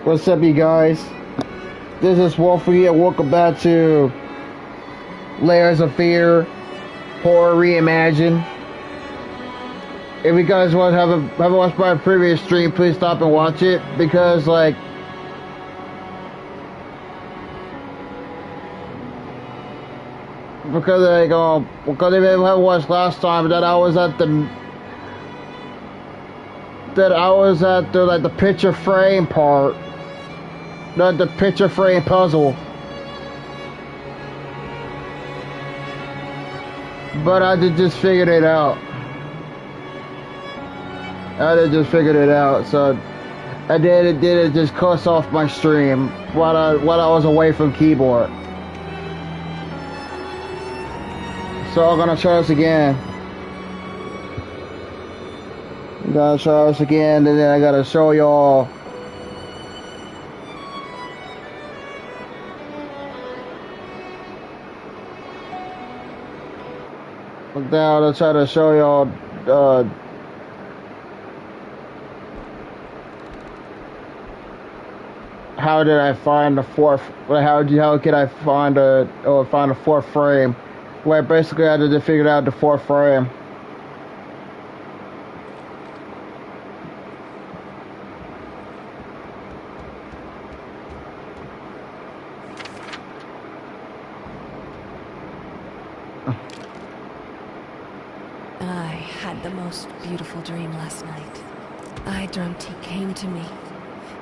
What's up, you guys? This is Wolfie, and welcome back to Layers of Fear, Horror Reimagined. If you guys haven't watched my previous stream, please stop and watch it, because like because if you haven't watched last time, that I was at the picture frame part. Not the picture frame puzzle. But I just figured it out. So I did it just cuts off my stream while I was away from keyboard. So I'm gonna try this again. And then I gotta show y'all down to try to show y'all how did I find the fourth, how could I find find a fourth frame, where basically I just figured out the fourth frame. The most beautiful dream last night. I dreamt he came to me,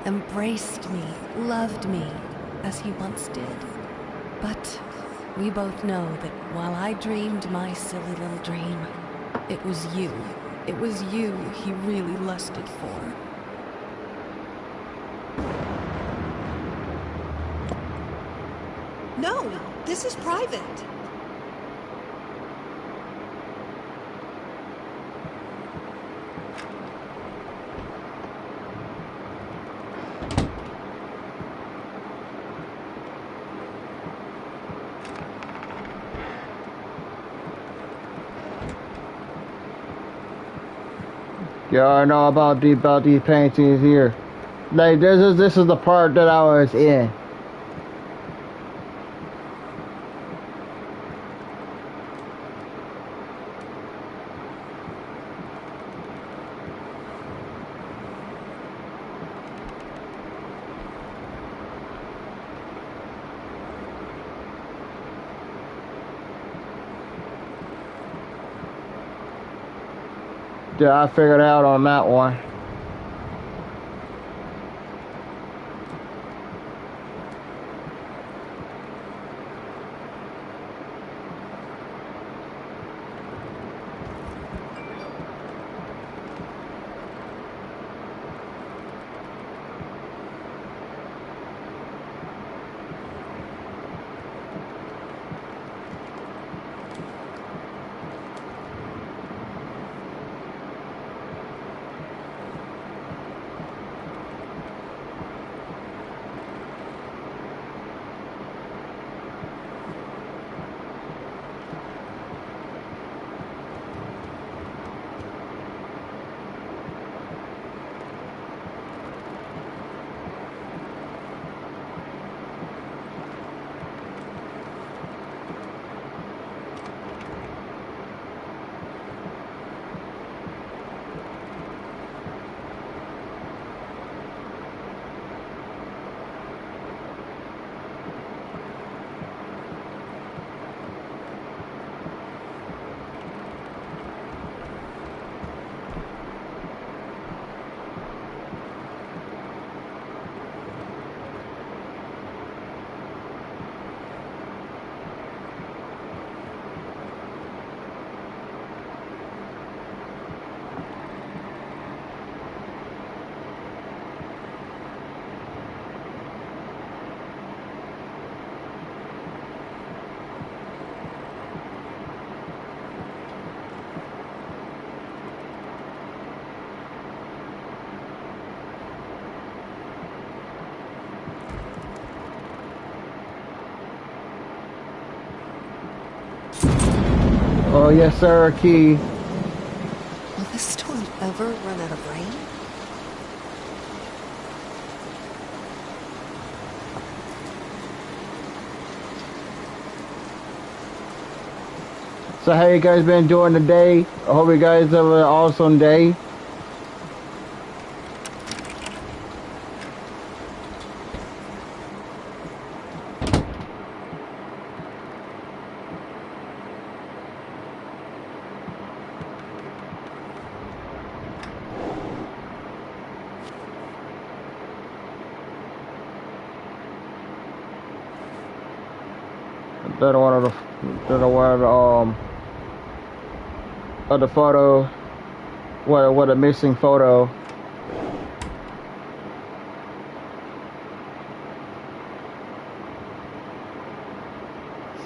embraced me, loved me, as he once did. But we both know that while I dreamed my silly little dream, it was you he really lusted for. No, this is private. Yeah, I know about these paintings here. Like this is the part that I was in. Yeah, I figured out on that one. Oh yes, sir, Key. Will this storm ever run out of rain? So how you guys been doing today? I hope you guys have an awesome day. Then one of the photo, what a missing photo.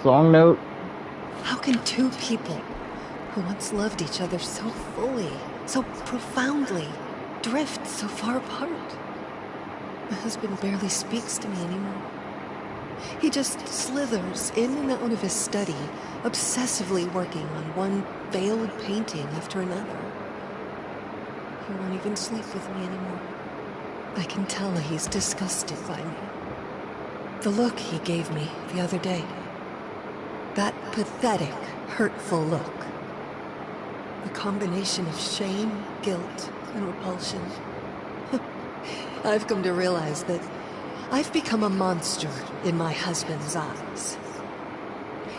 Song note. How can two people who once loved each other so fully, so profoundly, drift so far apart? My husband barely speaks to me anymore. He just slithers in and out of his study, obsessively working on one veiled painting after another. He won't even sleep with me anymore. I can tell he's disgusted by me. The look he gave me the other day. That pathetic, hurtful look. A combination of shame, guilt, and repulsion. I've come to realize that I've become a monster in my husband's eyes.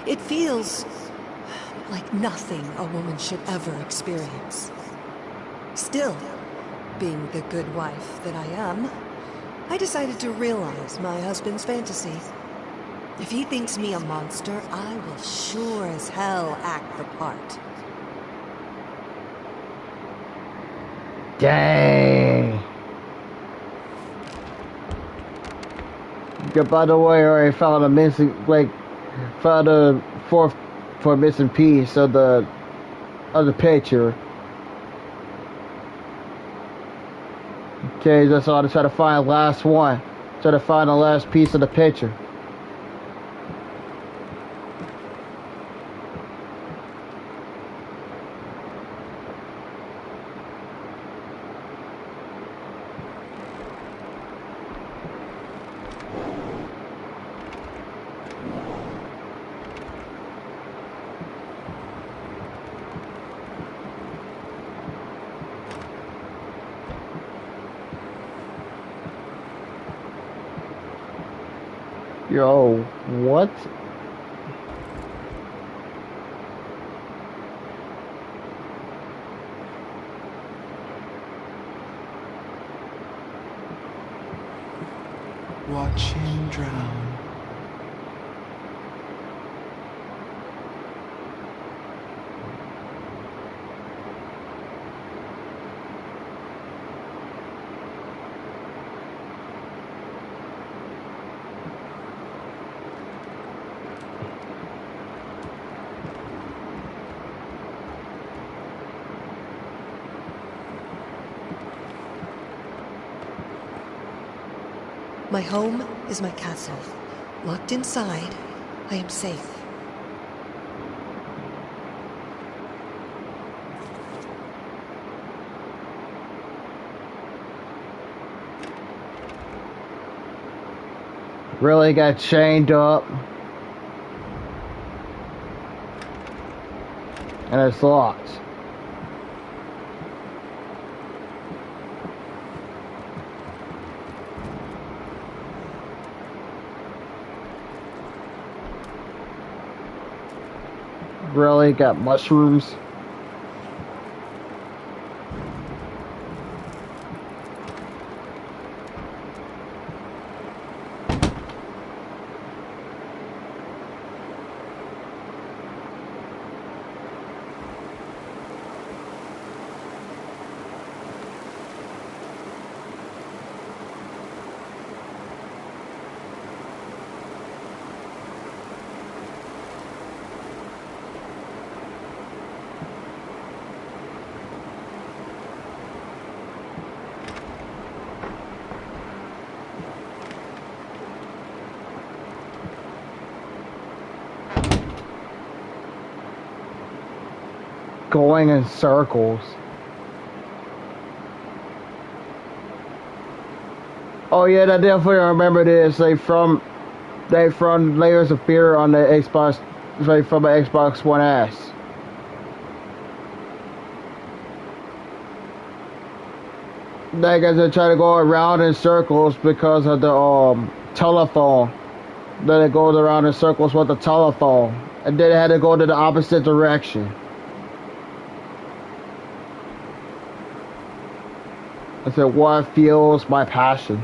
It feels like nothing a woman should ever experience. Still, being the good wife that I am, I decided to realize my husband's fantasy. If he thinks me a monster, I will sure as hell act the part. Dang. Yeah, by the way, I already found a missing, found a fourth for a missing piece of the picture. Okay, that's all. I try to find the last one. Try to find the last piece of the picture. Yo, what? Watch him drown. My home is my castle. Locked inside, I am safe. Really got chained up. And it's locked. Really got mushrooms. Going in circles. Oh yeah, I definitely remember this. They from Layers of Fear on the Xbox, right from the Xbox One S. Like as they try to go around in circles because of the telephone. Then it goes around in circles with the telephone, and then it had to go to the opposite direction. I said, what fuels my passion?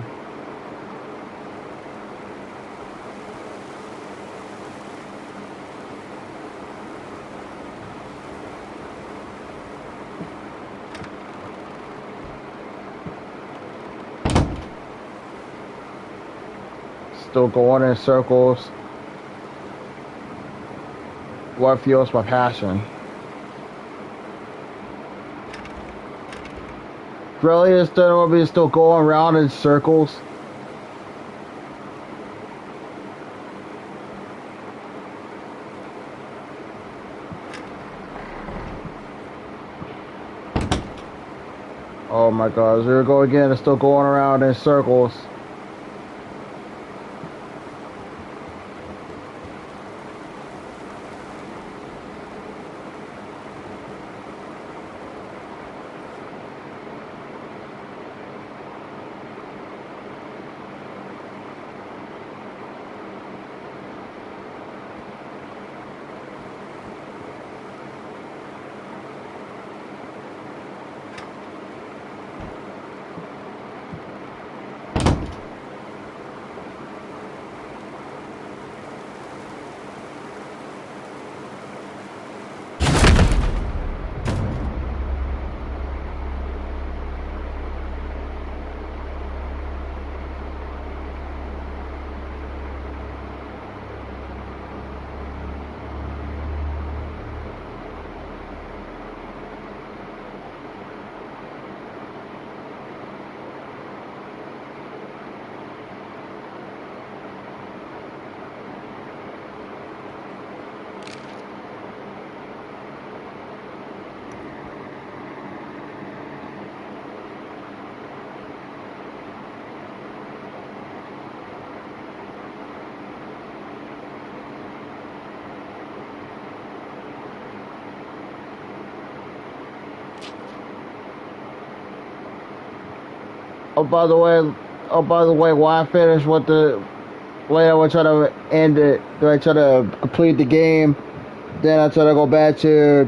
Still going in circles. What fuels my passion? Really, instead of me still going around in circles? Oh my god, here we go again, it's still going around in circles. Oh, by the way, while I finish with the way I was trying to end it, then I try to complete the game, then I try to go back to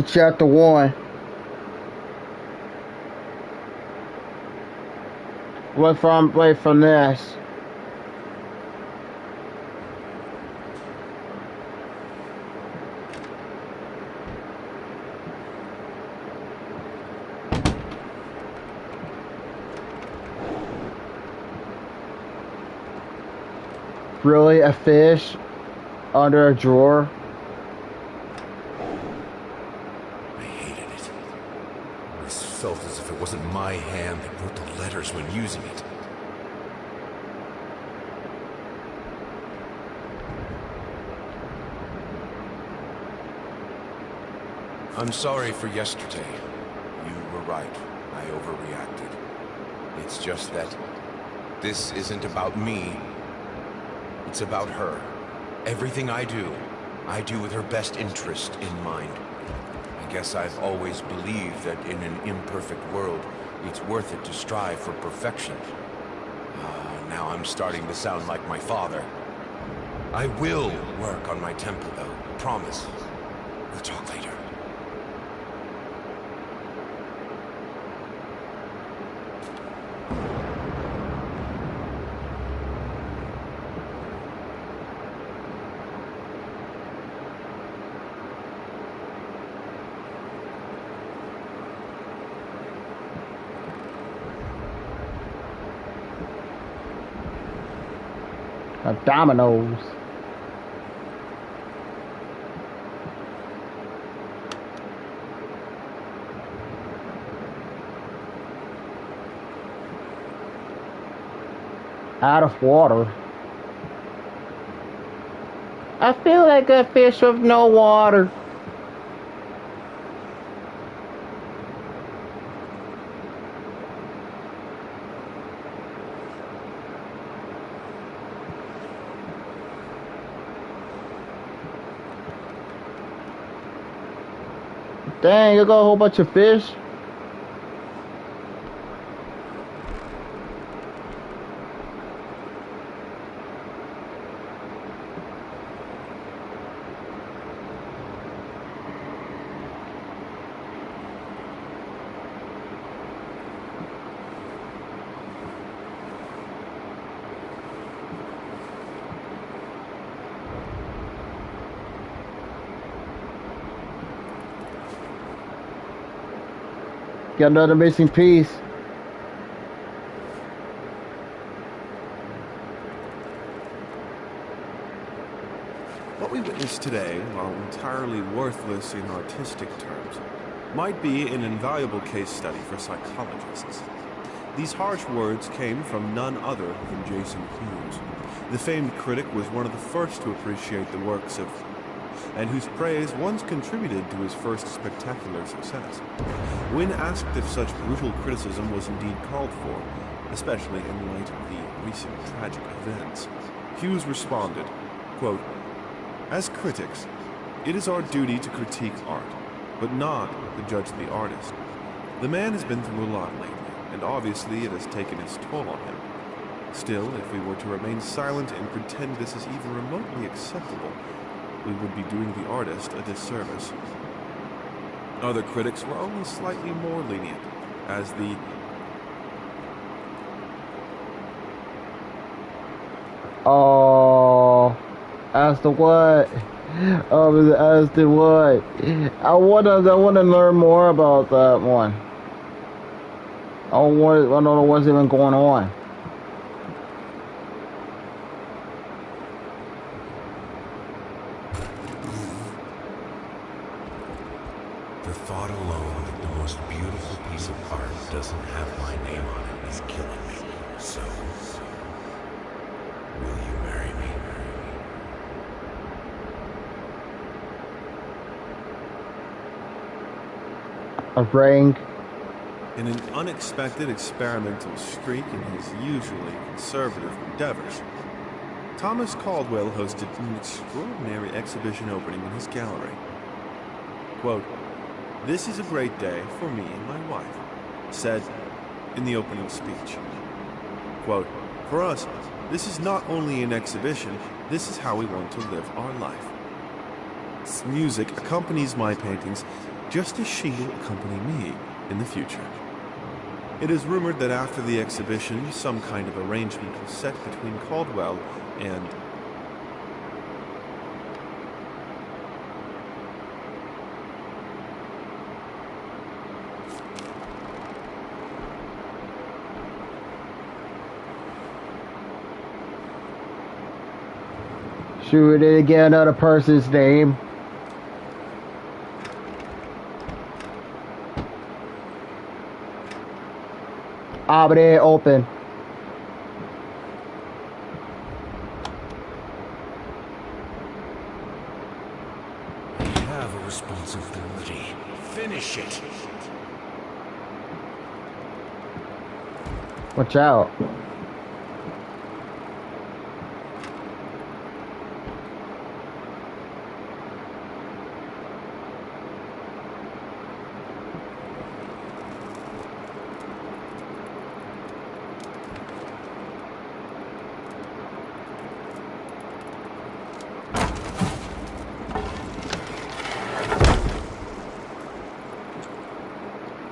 chapter 1. Wait from this. Really, a fish under a drawer? I hated it. I felt as if it wasn't my hand that wrote the letters when using it. I'm sorry for yesterday. You were right. I overreacted. It's just that this isn't about me. It's about her. Everything I do with her best interest in mind. I guess I've always believed that in an imperfect world, it's worth it to strive for perfection. Now I'm starting to sound like my father. I will work on my temper, though. Promise. We'll talk later. Dominoes. Out of water. I feel like a fish with no water. Dang, you got a whole bunch of fish. Got another missing piece. What we witnessed today, while entirely worthless in artistic terms, might be an invaluable case study for psychologists. These harsh words came from none other than Jason Hughes. The famed critic was one of the first to appreciate the works of, and whose praise once contributed to his first spectacular success. When asked if such brutal criticism was indeed called for, especially in light of the recent tragic events, Hughes responded, quote, "As critics, it is our duty to critique art, but not to judge the artist. The man has been through a lot lately, and obviously it has taken its toll on him. Still, if we were to remain silent and pretend this is even remotely acceptable, we would be doing the artist a disservice." Other critics were only slightly more lenient, as the Oh, as to what? As to what? I wanna learn more about that one. I don't know what's even going on. The thought alone that the most beautiful piece of art doesn't have my name on it is killing me. So, will you marry me? A ring. in an unexpected experimental streak in his usually conservative endeavors, Thomas Caldwell hosted an extraordinary exhibition opening in his gallery. Quote, "This is a great day for me and my wife," said in the opening speech. Quote, "For us, this is not only an exhibition, this is how we want to live our life. Music accompanies my paintings just as she will accompany me in the future." It is rumored that after the exhibition, some kind of arrangement was set between Caldwell and Shoot it again, another person's name. Abre open. We have a responsibility. Finish it. Watch out.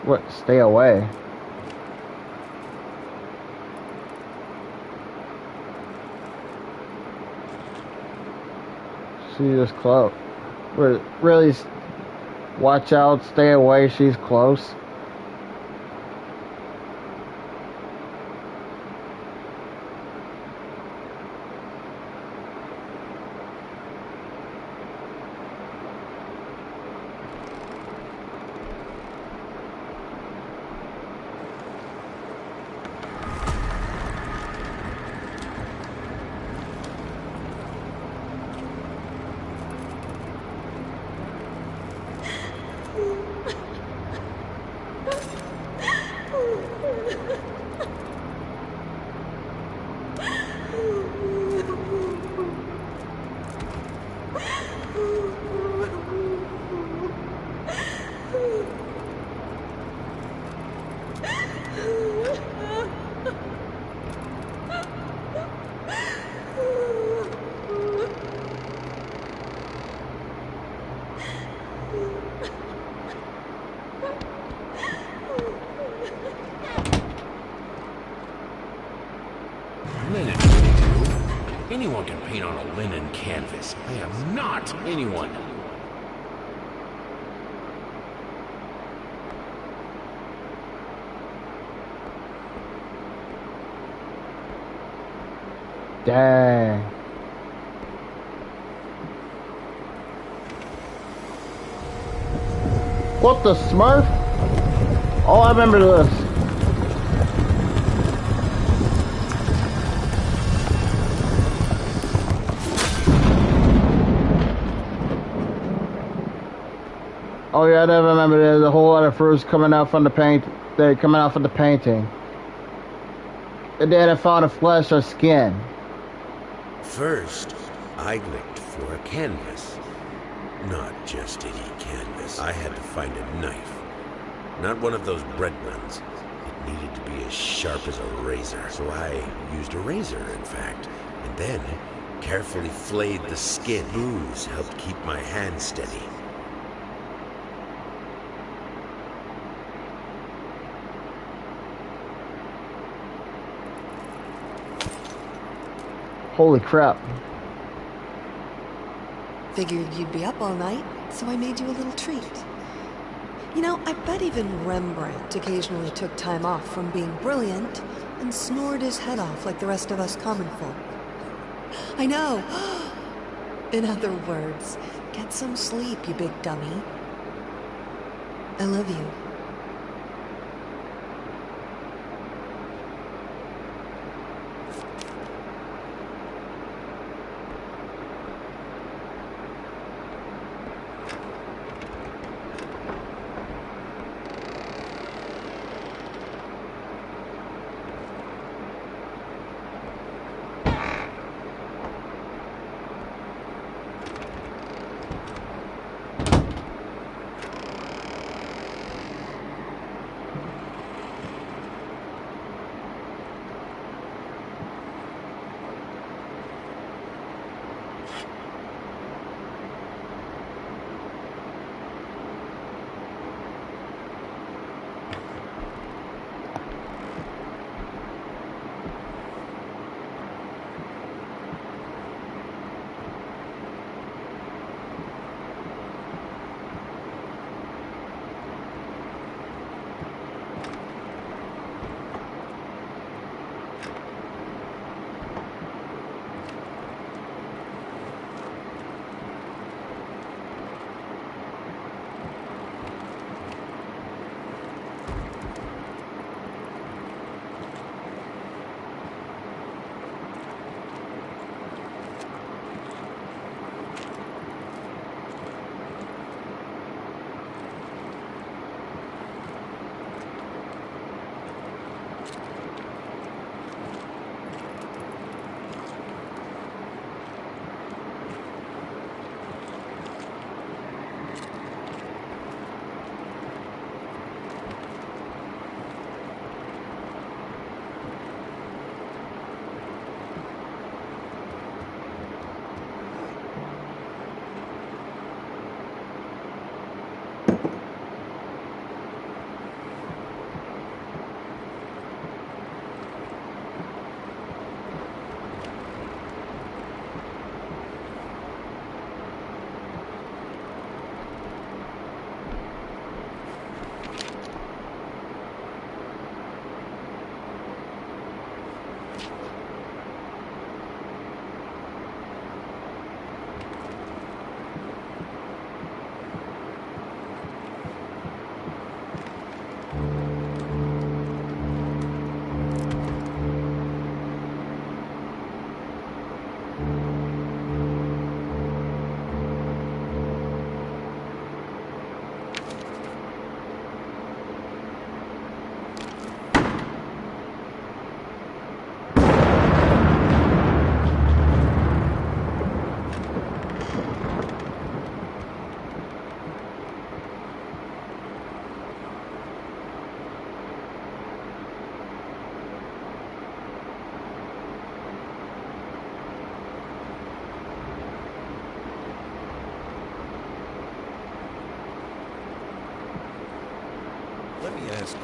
What? Stay away. She is close. Really, watch out, stay away, she's close. Anyone can paint on a linen canvas. I am not anyone. Dang. What the Smurf? Oh, I remember this. Oh yeah, I never remember there's a whole lot of fruits coming out from the paint. They're coming out from the painting. And then I found a flesh or skin. First, I looked for a canvas. Not just any canvas. I had to find a knife. Not one of those bread ones. It needed to be as sharp as a razor. So I used a razor, in fact. And then carefully flayed the skin. Booze helped keep my hand steady. Holy crap. Figured you'd be up all night, so I made you a little treat. You know, I bet even Rembrandt occasionally took time off from being brilliant and snored his head off like the rest of us common folk. I know! In other words, get some sleep, you big dummy. I love you. Let me ask you.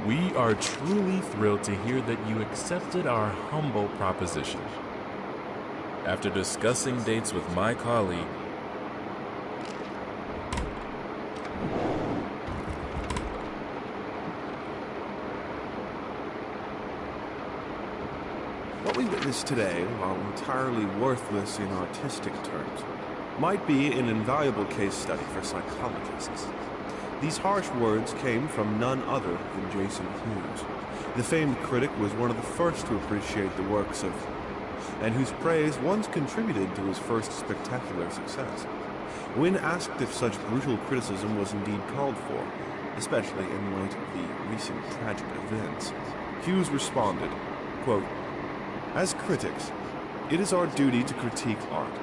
We are truly thrilled to hear that you accepted our humble proposition. After discussing dates with my colleague, what we witnessed today, while entirely worthless in artistic terms, might be an invaluable case study for psychologists. These harsh words came from none other than Jason Hughes. The famed critic was one of the first to appreciate the works of, and whose praise once contributed to his first spectacular success. When asked if such brutal criticism was indeed called for, especially in light of the recent tragic events, Hughes responded, quote, "As critics, it is our duty to critique art,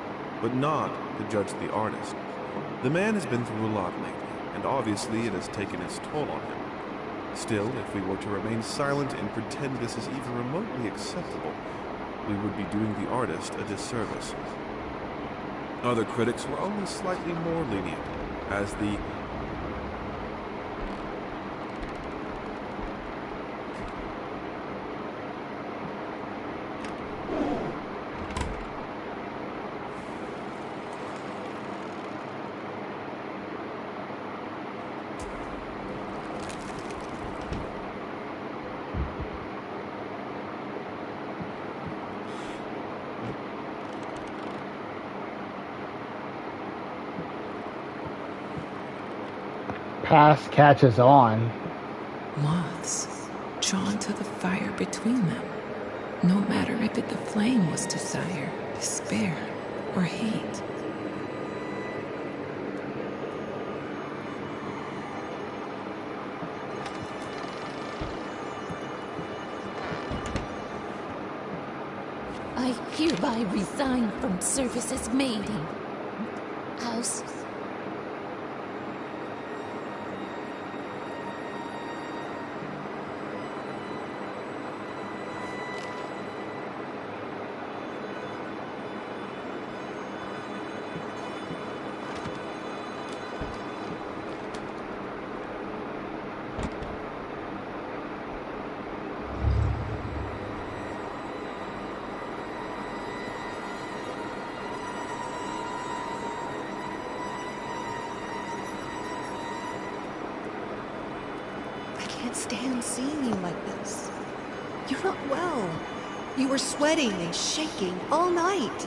but not to judge the artist. The man has been through a lot lately, and obviously it has taken its toll on him. Still, if we were to remain silent and pretend this is even remotely acceptable, we would be doing the artist a disservice." Other critics were only slightly more lenient, as the Past catches on. Moths drawn to the fire between them, no matter if it the flame was desire, despair, or hate. I hereby resign from service as maiden. House. I can't stand seeing you like this. You're not well. You were sweating and shaking all night,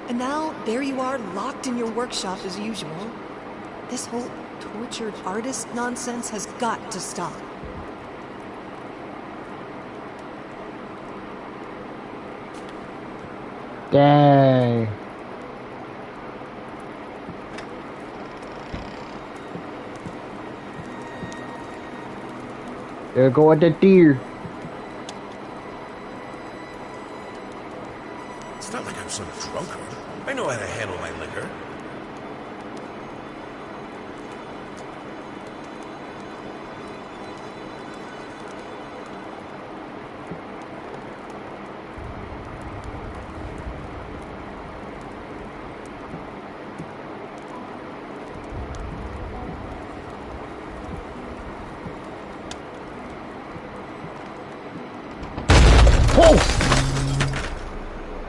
and now there you are locked in your workshop as usual. This whole tortured artist nonsense has got to stop. Dang. There go with the deer. It's not like I'm some drunkard. I know how to handle my liquor.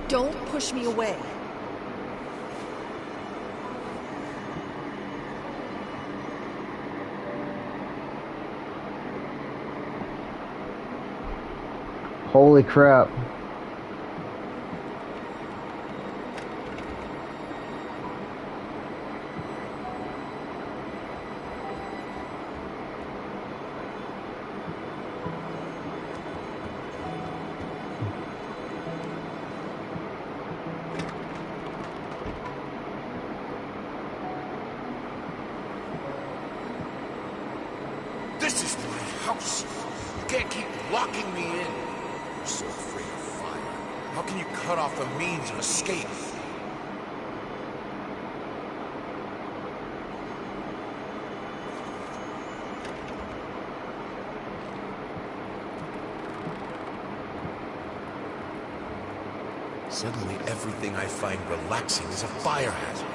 Don't push me away. Holy crap. This is my house. You can't keep locking me in. You're so afraid of fire. How can you cut off a means of escape? Suddenly, everything I find relaxing is a fire hazard.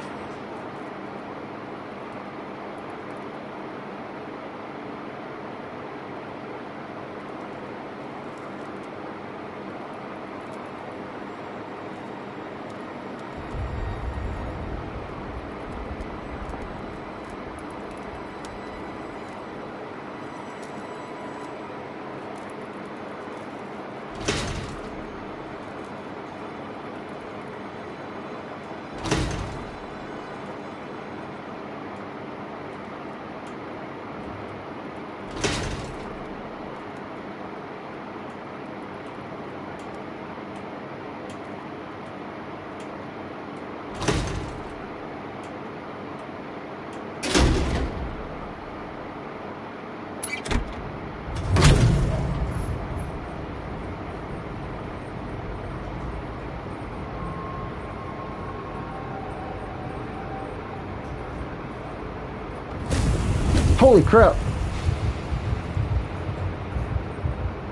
Holy crap.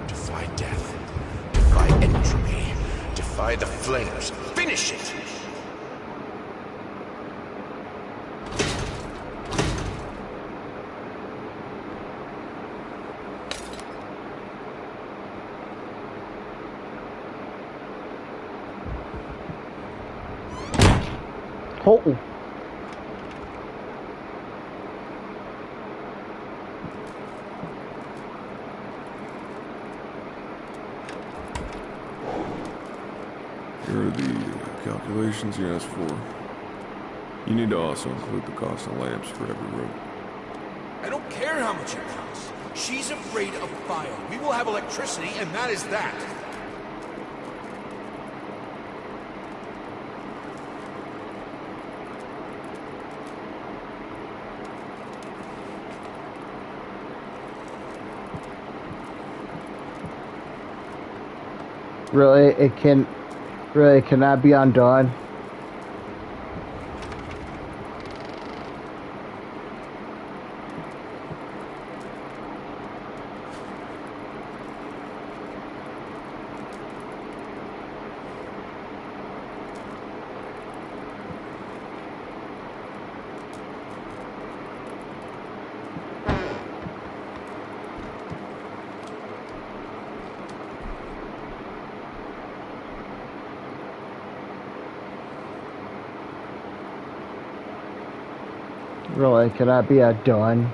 Defy death. Defy entropy. Defy the flames. Finish it! Oh. Here are the calculations you asked for. You need to also include the cost of lamps for every room. I don't care how much it costs. She's afraid of fire. We will have electricity, and that is that. Really, it cannot be undone. Really, it cannot be undone.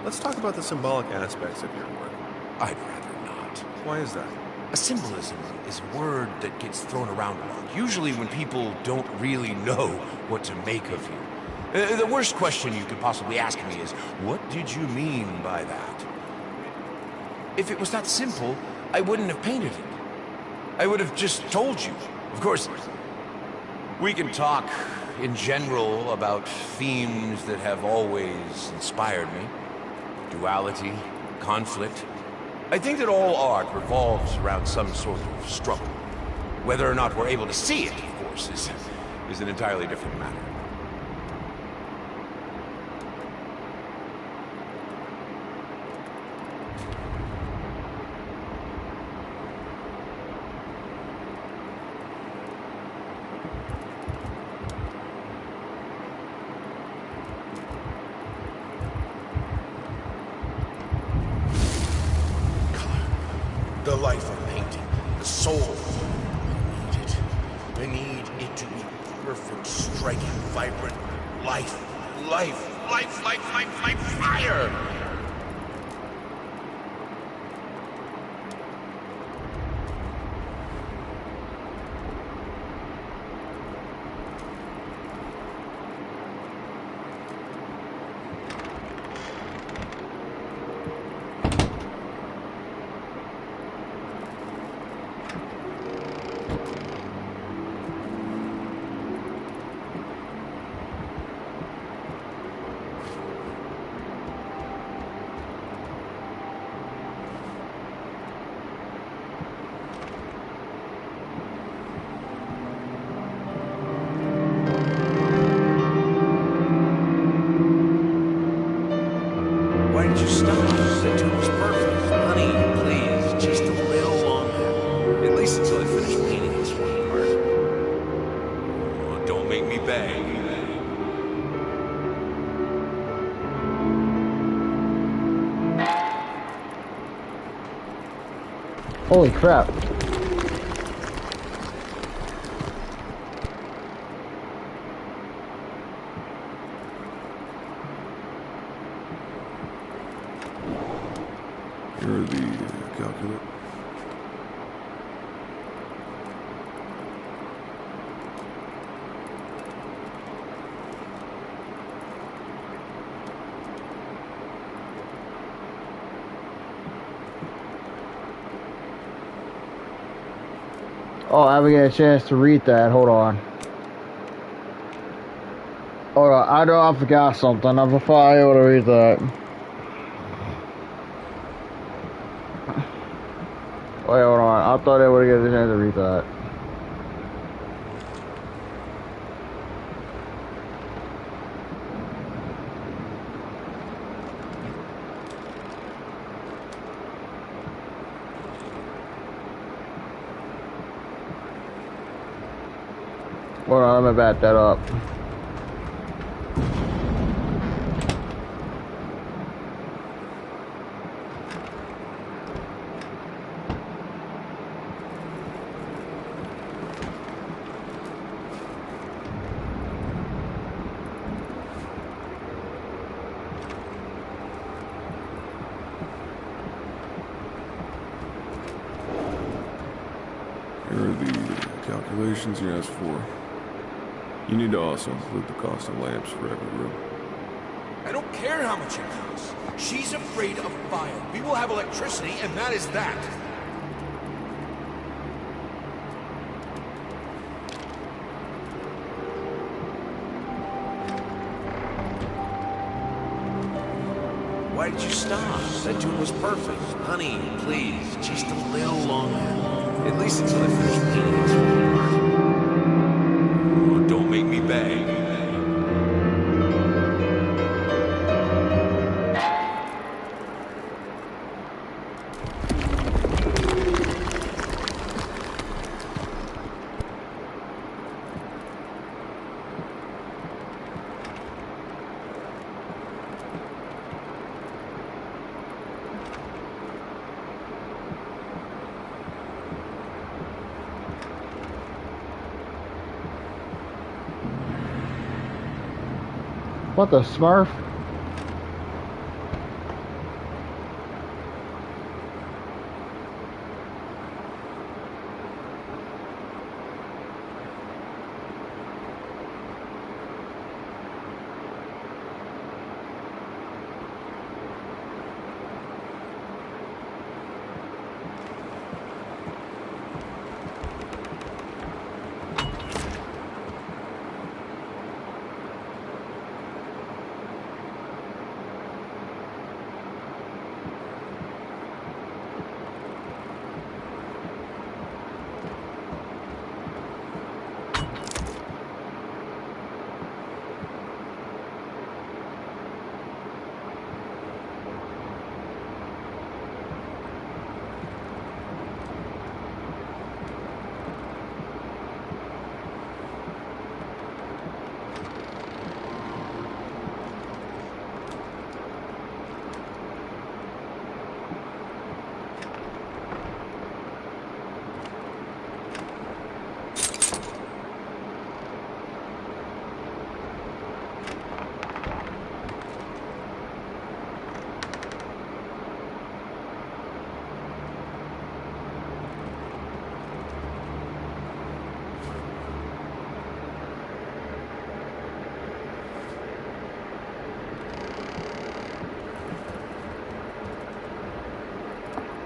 Let's talk about the symbolic aspects of your work. I'd rather not. Why is that? A symbolism is a word that gets thrown around a lot, usually when people don't really know what to make of you. The worst question you could possibly ask me is, what did you mean by that? If it was that simple, I wouldn't have painted it. I would have just told you. Of course, we can talk in general about themes that have always inspired me. Duality, conflict. I think that all art revolves around some sort of struggle. Whether or not we're able to see it, of course, is an entirely different matter. The life of painting, the soul. I need it. I need it to be perfect, striking, vibrant life. Life, fire! Why did you stop? The tune was perfect. Honey, please, just a little longer. At least until I finish painting this one part. Oh, don't make me beg. Holy crap. Here are the calculate. Oh, I haven't got a chance to read that. Hold on. Hold on. I know I forgot something. I'm finally able to read that. Wait, hold on. I thought I would get a chance to read that. Hold on, I'm gonna back that up. Here are the calculations you asked for. You need to also include the cost of lamps for every room. I don't care how much it costs. She's afraid of fire. We will have electricity, and that is that. Why did you stop? That tune was perfect. Honey, please, just a little longer. At least until I finish painting this part. Oh, don't make me beg. What the Smurf?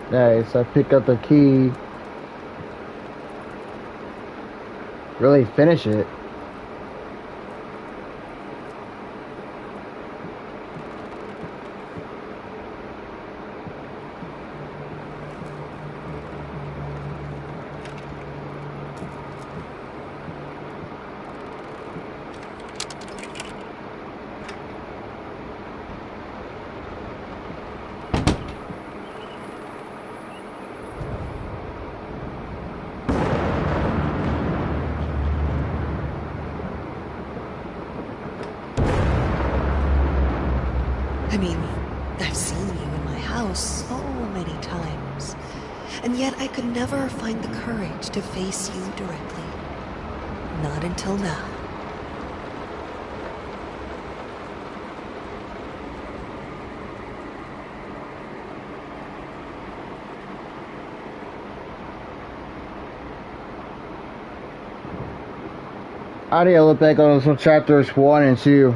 Nice, I pick up the key. Really finish it. I mean, I've seen you in my house so many times, and yet I could never find the courage to face you directly. Not until now. I need to look back on some chapters 1 and 2.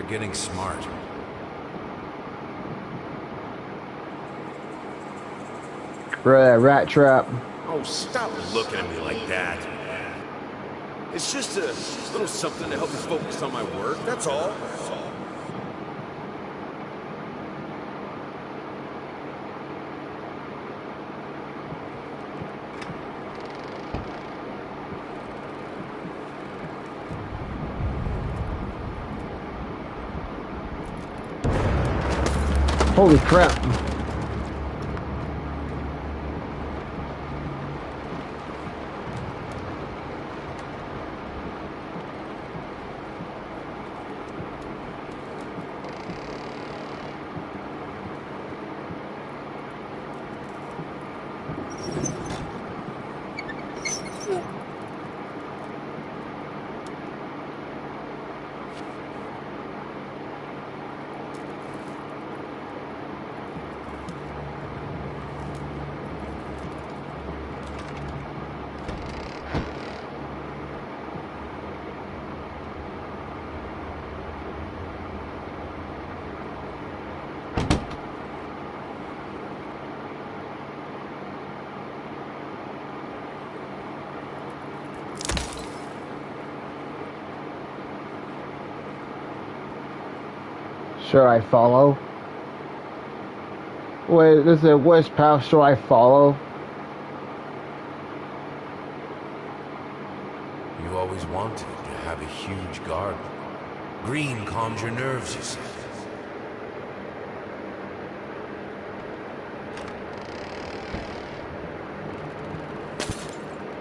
They're getting smart. Bro, that rat trap. Oh, stop looking at me like that. It's just a little something to help me focus on my work, that's all. Holy crap. Should I follow? Wait, this is a which path should I follow? You always wanted to have a huge garden. Green calms your nerves, you said.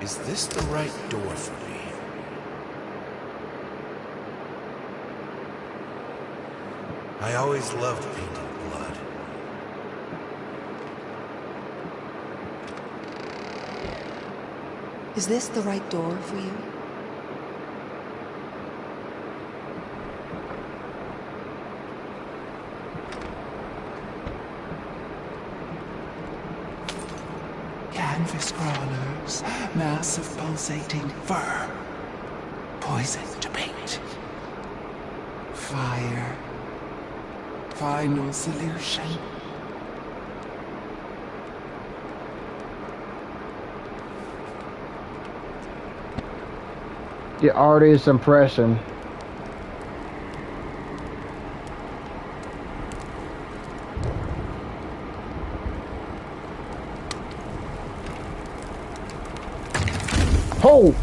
Is this the right door for me? I always loved painting blood. Is this the right door for you? Canvas crawlers, massive pulsating fur, poison to paint, fire, final solution. The artist's impression. Oh!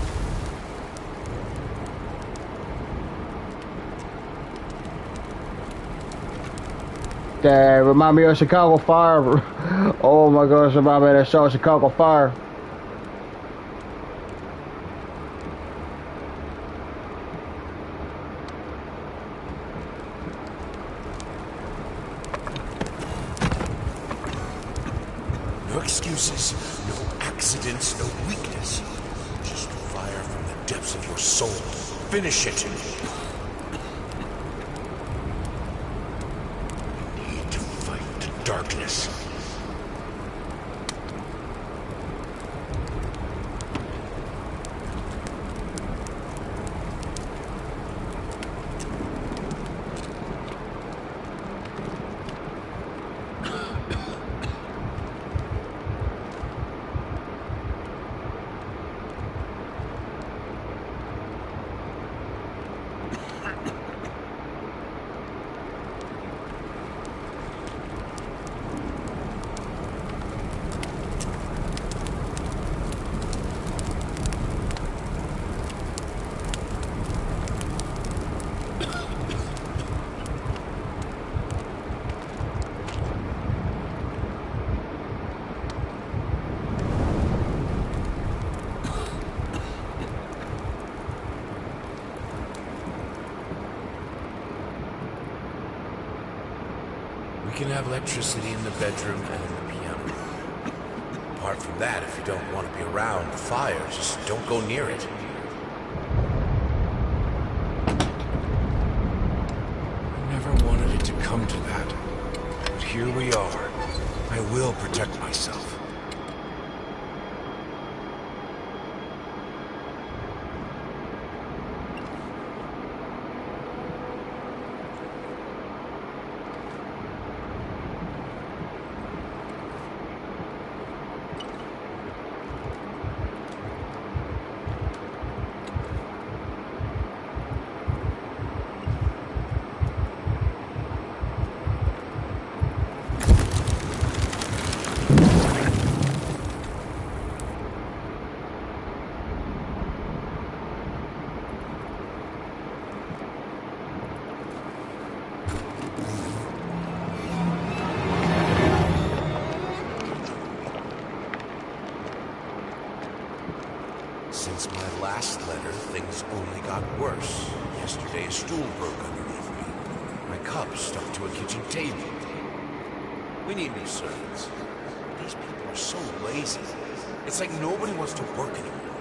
That remind me of Chicago Fire. Oh my gosh, remind me of that show Chicago Fire. No excuses, no accidents, no weakness. Just fire from the depths of your soul. Finish it. You need to fight the darkness. We can have electricity in the bedroom and in the piano. Apart from that, if you don't want to be around the fire, just don't go near it. I never wanted it to come to that. But here we are. I will protect myself. Since my last letter, things only got worse. Yesterday, a stool broke underneath me. My cup stuck to a kitchen table. We need new servants. These people are so lazy. It's like nobody wants to work anymore.